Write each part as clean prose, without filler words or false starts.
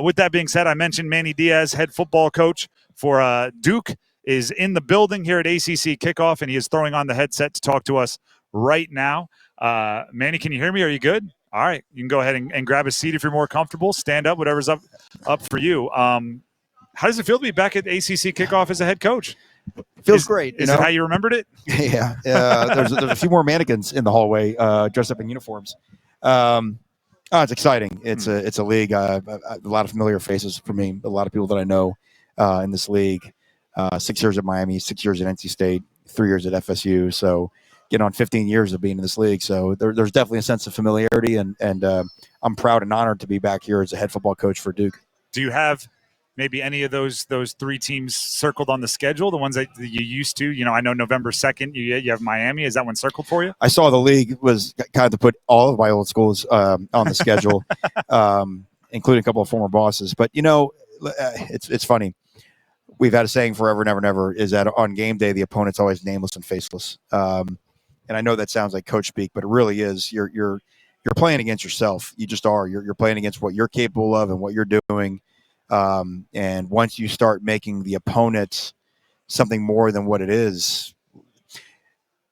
With that being said, I mentioned Manny Diaz, head football coach for Duke, is in the building here at ACC Kickoff, and he is throwing on the headset to talk to us right now. Manny, can you hear me? Are you good? All right. You can go ahead and grab a seat if you're more comfortable. Stand up, whatever's up for you. How does it feel to be back at ACC Kickoff as a head coach? Feels great. Is it how you remembered it? Yeah. There's a few more mannequins in the hallway dressed up in uniforms. It's exciting. It's a league. A lot of familiar faces for me. A lot of people that I know in this league. 6 years at Miami, 6 years at NC State, 3 years at FSU. So getting on 15 years of being in this league. So there's definitely a sense of familiarity, and I'm proud and honored to be back here as a head football coach for Duke. Do you have maybe any of those three teams circled on the schedule, the ones that you used to? You know, I know November 2nd, you have Miami. Is that one circled for you? I saw the league was kind of to put all of my old schools on the schedule, including a couple of former bosses. But, you know, it's funny. We've had a saying forever and ever and ever is that on game day, the opponent's always nameless and faceless. And I know that sounds like coach speak, but it really is. You're playing against yourself. You just are. You're playing against what you're capable of and what you're doing. And once you start making the opponent something more than what it is,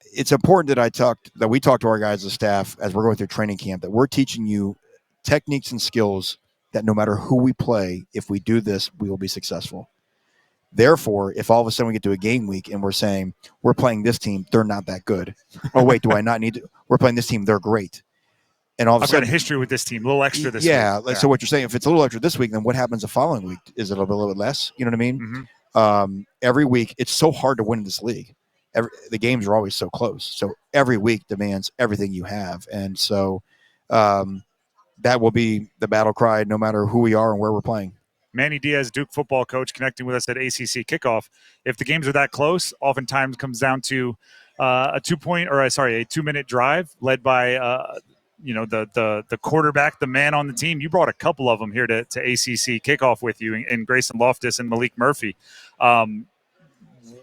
it's important that we talk to our guys as staff as we're going through training camp, that we're teaching you techniques and skills that no matter who we play, if we do this, we will be successful. Therefore, if all of a sudden we get to a game week and we're saying we're playing this team, they're not that good. Oh, wait, do I not need to? We're playing this team, they're great. And all of a sudden, I've got a history with this team, a little extra this week. Yeah. So what you're saying, if it's a little extra this week, then what happens the following week? Is it a little bit less? You know what I mean? Mm-hmm. Every week, it's so hard to win in this league. The games are always so close. So every week demands everything you have. And so that will be the battle cry no matter who we are and where we're playing. Manny Diaz, Duke football coach, connecting with us at ACC Kickoff. If the games are that close, oftentimes comes down to a 2-minute drive led by the quarterback, the man on the team. You brought a couple of them here to ACC Kickoff with you, in Grayson Loftus and Malik Murphy.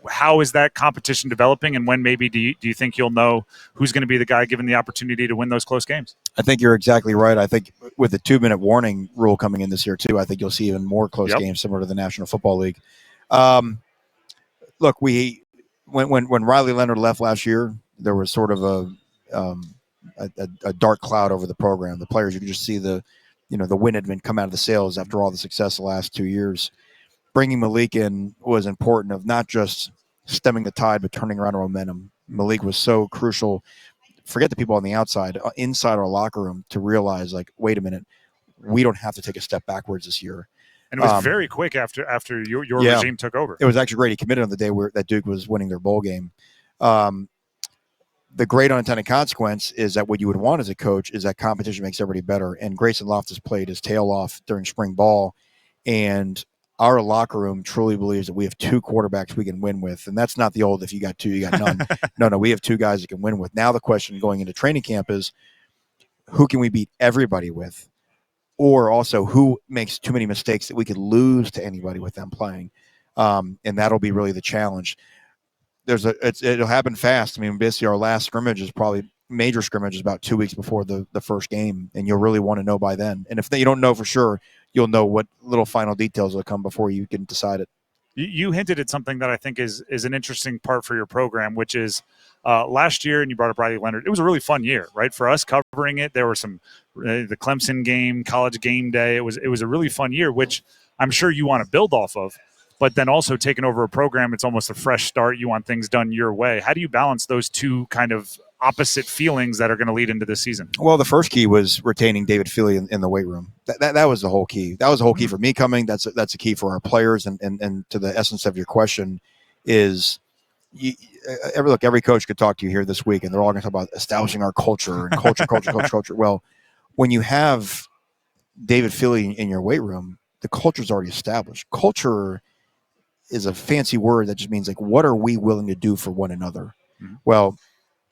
How is that competition developing, and when maybe do you think you'll know who's going to be the guy given the opportunity to win those close games? I think you're exactly right. I think with the 2-minute warning rule coming in this year too, I think you'll see even more close games similar to the National Football League. Look, when Riley Leonard left last year, there was sort of a dark cloud over the program. The players, you could just see the wind had been come out of the sails after all the success the last 2 years. Bringing Malik in was important of not just stemming the tide, but turning around our momentum. Malik was so crucial. Forget the people on the outside, inside our locker room, to realize, like, wait a minute, we don't have to take a step backwards this year. And it was very quick after your regime took over. It was actually great. He committed on the day that Duke was winning their bowl game. The great unintended consequence is that what you would want as a coach is that competition makes everybody better. And Grayson Loftus played his tail off during spring ball, and our locker room truly believes that we have two quarterbacks we can win with. And that's not the old, if you got two, you got none. No, we have two guys you can win with. Now the question going into training camp is, who can we beat everybody with? Or also, who makes too many mistakes that we could lose to anybody with them playing? And that'll be really the challenge. It'll happen fast. I mean, basically our last scrimmage is probably major scrimmage is about 2 weeks before the first game, and you'll really want to know by then. And if you don't know for sure, you'll know what little final details will come before you can decide it. You hinted at something that I think is an interesting part for your program, which is last year, and you brought up Riley Leonard. It was a really fun year, right? For us covering it, there were some the Clemson game, college game day. It was a really fun year, which I'm sure you want to build off of. But then also taking over a program, it's almost a fresh start. You want things done your way. How do you balance those two kind of opposite feelings that are going to lead into this season? Well, the first key was retaining David Feely in the weight room. That was the whole key. That was the whole key for me coming. That's a key for our players. And to the essence of your question is, every coach could talk to you here this week, and they're all going to talk about establishing our culture and culture. Well, when you have David Feely in your weight room, the culture's already established. Culture is a fancy word that just means, like, what are we willing to do for one another? Mm-hmm. Well,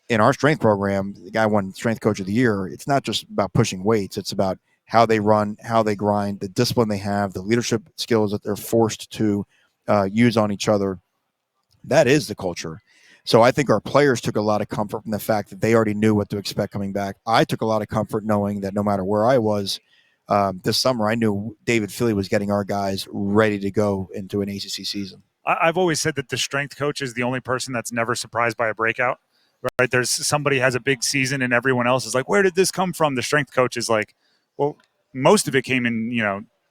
in our strength program, the guy won Strength Coach of the Year. It's not just about pushing weights. It's about how they run, how they grind, the discipline they have, the leadership skills that they're forced to use on each other. That is the culture. So I think our players took a lot of comfort from the fact that they already knew what to expect coming back. I took a lot of comfort knowing that no matter where I was, this summer, I knew David Philly was getting our guys ready to go into an ACC season. I've always said that the strength coach is the only person that's never surprised by a breakout, right? There's somebody has a big season and everyone else is like, where did this come from? The strength coach is like, well, most of it came in,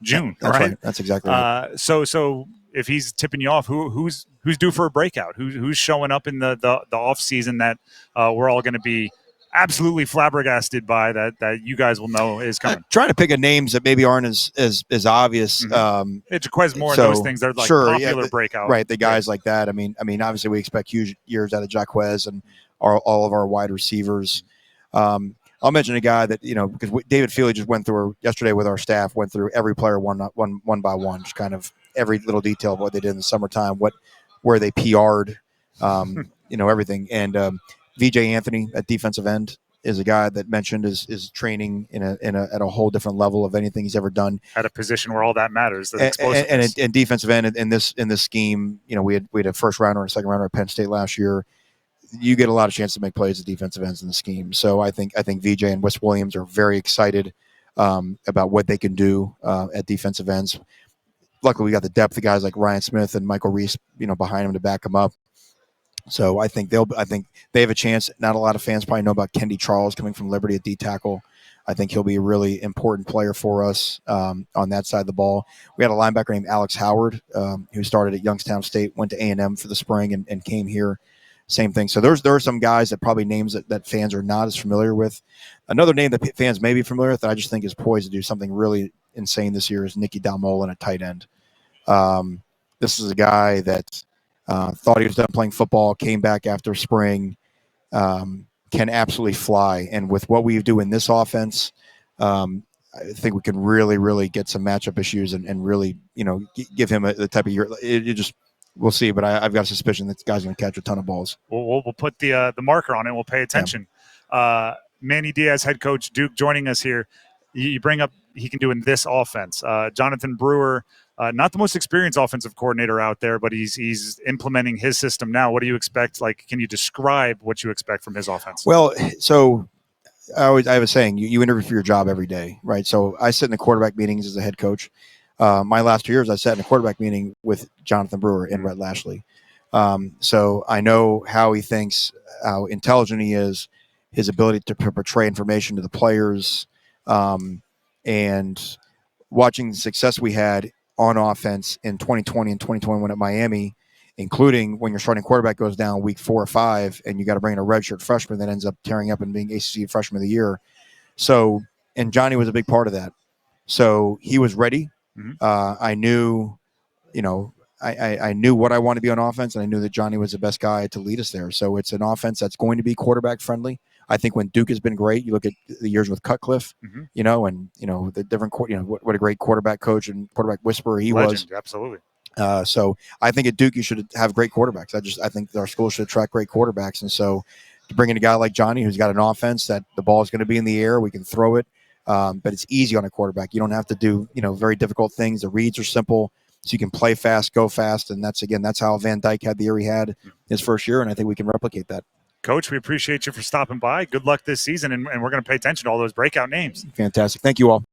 June, That's right? That's exactly right. So if he's tipping you off, who's due for a breakout? Who's showing up in the off season that we're all going to be absolutely flabbergasted by that you guys will know is coming. Trying to pick names that maybe aren't as obvious. Mm-hmm. It requires more of those things. They're like popular breakout, right? The guys like that. I mean, obviously we expect huge years out of Jaquez and all of our wide receivers. I'll mention a guy that because David Feely just went through yesterday with our staff. Went through every player one by one, just kind of every little detail of what they did in the summertime, where they PR'd, everything. And VJ Anthony at defensive end is a guy that mentioned is training at a whole different level of anything he's ever done at a position where all that matters. And defensive end in this scheme, we had a first rounder and a second rounder at Penn State last year. You get a lot of chance to make plays at defensive ends in the scheme. So I think VJ and Wes Williams are very excited about what they can do at defensive ends. Luckily, we got the depth of guys like Ryan Smith and Michael Reese, behind him to back him up. So I think they have a chance. Not a lot of fans probably know about Kendi Charles coming from Liberty at D tackle. I think he'll be a really important player for us on that side of the ball. We had a linebacker named Alex Howard who started at Youngstown State, went to A&M for the spring and came here. Same thing. So there are some guys that probably names that fans are not as familiar with. Another name that fans may be familiar with that I just think is poised to do something really insane this year is Nicky Dalmolin at tight end. This is a guy that thought he was done playing football, came back after spring, can absolutely fly. And with what we do in this offense, I think we can really, really get some matchup issues and really, give him the type of year. We'll see, but I've got a suspicion that this guy's going to catch a ton of balls. We'll put the marker on it. We'll pay attention. Yeah. Manny Diaz, head coach, Duke, joining us here. You bring up he can do in this offense. Jonathan Brewer, not the most experienced offensive coordinator out there, but he's implementing his system now. What do you expect? Can you describe what you expect from his offense? Well, so I have a saying, you interview for your job every day, right? So I sit in the quarterback meetings as a head coach. My last 2 years, I sat in a quarterback meeting with Jonathan Brewer and Rhett Lashley. So I know how he thinks, how intelligent he is, his ability to portray information to the players, and watching the success we had on offense in 2020 and 2021 at Miami, including when your starting quarterback goes down week 4 or 5 and you got to bring in a redshirt freshman that ends up tearing up and being ACC Freshman of the Year. So, and Johnny was a big part of that. So he was ready. Mm-hmm. I knew, I knew what I wanted to be on offense, and I knew that Johnny was the best guy to lead us there. So it's an offense that's going to be quarterback friendly. I think when Duke has been great, you look at the years with Cutcliffe, mm-hmm. The different, what a great quarterback coach and quarterback whisperer he was. Absolutely. So I think at Duke you should have great quarterbacks. I think our school should attract great quarterbacks, and so to bring in a guy like Johnny who's got an offense that the ball is going to be in the air, we can throw it, but it's easy on a quarterback. You don't have to do very difficult things. The reads are simple, so you can play fast, go fast, and that's how Van Dyke had the year he had his first year, and I think we can replicate that. Coach, we appreciate you for stopping by. Good luck this season, and we're going to pay attention to all those breakout names. Fantastic. Thank you all.